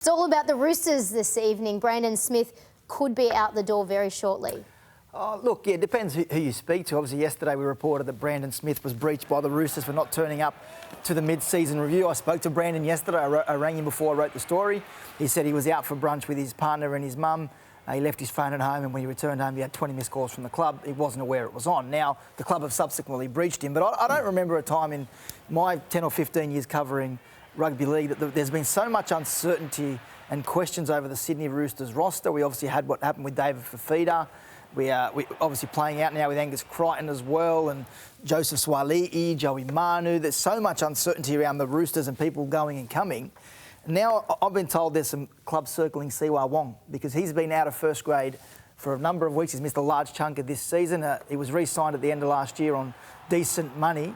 It's all about the Roosters this evening. Brandon Smith could be out the door very shortly. Oh, look, yeah, it depends who you speak to. Obviously, yesterday we reported that Brandon Smith was breached by the Roosters for not turning up to the mid-season review. I spoke to Brandon yesterday. I rang him before I wrote the story. He said he was out for brunch with his partner and his mum. He left his phone at home, and when he returned home, he had 20 missed calls from the club. He wasn't aware it was on. Now, the club have subsequently breached him, but I don't remember a time in my 10 or 15 years covering rugby league that there's been so much uncertainty and questions over the Sydney Roosters roster. We obviously had what happened with David Fifita. We obviously playing out now with Angus Crichton as well, and Joseph Suali'i, Joey Manu. There's so much uncertainty around the Roosters and people going and coming. Now I've been told there's some clubs circling Siwa Wong because he's been out of first grade for a number of weeks. He's missed a large chunk of this season. He was re-signed at the end of last year on decent money.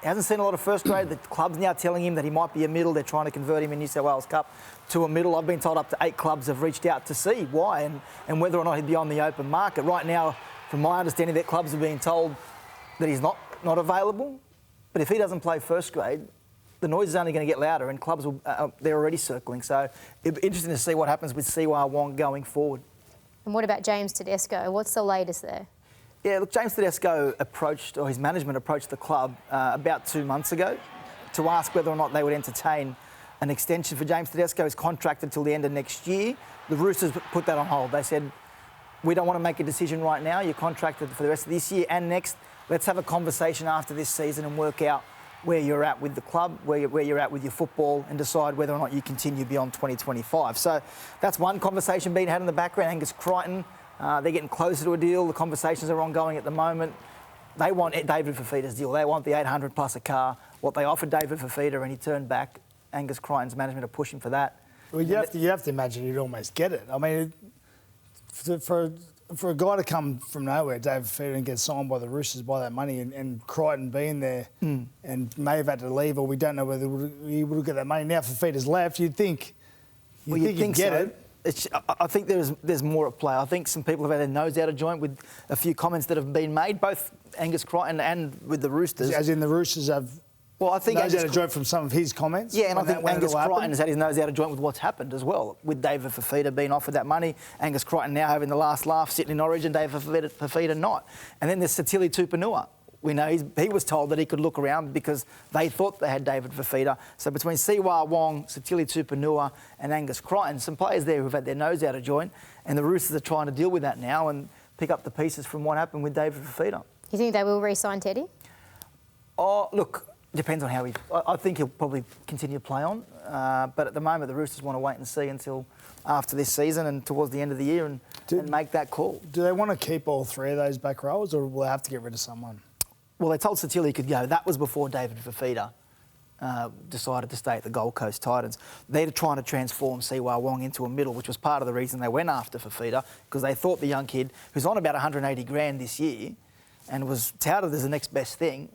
He hasn't seen a lot of first grade. The club's now telling him that he might be a middle. They're trying to convert him in New South Wales Cup to a middle. I've been told up to 8 clubs have reached out to see why and whether or not he'd be on the open market. Right now, from my understanding, that clubs are being told that he's not available. But if he doesn't play first grade, the noise is only going to get louder, and clubs they're already circling. So it'll be interesting to see what happens with Siwa Wong going forward. And what about James Tedesco? What's the latest there? Yeah, look, James Tedesco his management approached the club about 2 months ago to ask whether or not they would entertain an extension for James Tedesco. He's contracted till the end of next year. The Roosters put that on hold. They said, we don't want to make a decision right now. You're contracted for the rest of this year and next. Let's have a conversation after this season and work out where you're at with the club, where you're at with your football, and decide whether or not you continue beyond 2025. So that's one conversation being had in the background. Angus Crichton, they're getting closer to a deal. The conversations are ongoing at the moment. They want David Fifita's deal. They want the 800 plus a car. What they offered David Fifita, and he turned back. Angus Crichton's management are pushing for that. Well, you have to imagine you'd almost get it. I mean, for a guy to come from nowhere, David Fifita, and get signed by the Roosters by that money, and Crichton being there and may have had to leave, or we don't know whether he would get that money. Now Fifita's left, you'd think you'd get it. I think there's more at play. I think some people have had their nose out of joint with a few comments that have been made, both Angus Crichton and with the Roosters. As in the Roosters have nose out of joint from some of his comments? Yeah, and I think Angus Crichton has had his nose out of joint with what's happened as well, with David Fifita being offered that money, Angus Crichton now having the last laugh sitting in Origin, David Fifita not. And then there's Satili Tupanua. We know he was told that he could look around because they thought they had David Fifita. So between Siwa Wong, Satili Tupanua and Angus Crichton, some players there who've had their nose out of joint, and the Roosters are trying to deal with that now and pick up the pieces from what happened with David Fifita. You think they will re-sign Teddy? Oh, look, depends on how I think he'll probably continue to play on. But at the moment, the Roosters want to wait and see until after this season and towards the end of the year and make that call. Do they want to keep all 3 of those back rows, or will they have to get rid of someone? Well, they told Satili he could go. That was before David Fifita decided to stay at the Gold Coast Titans. They're trying to transform Siwa Wong into a middle, which was part of the reason they went after Fifita, because they thought the young kid, who's on about 180 grand this year and was touted as the next best thing,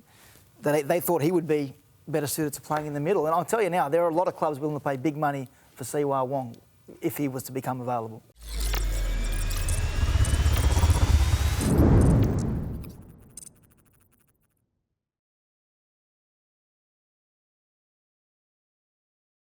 that they thought he would be better suited to playing in the middle. And I'll tell you now, there are a lot of clubs willing to pay big money for Siwa Wong if he was to become available.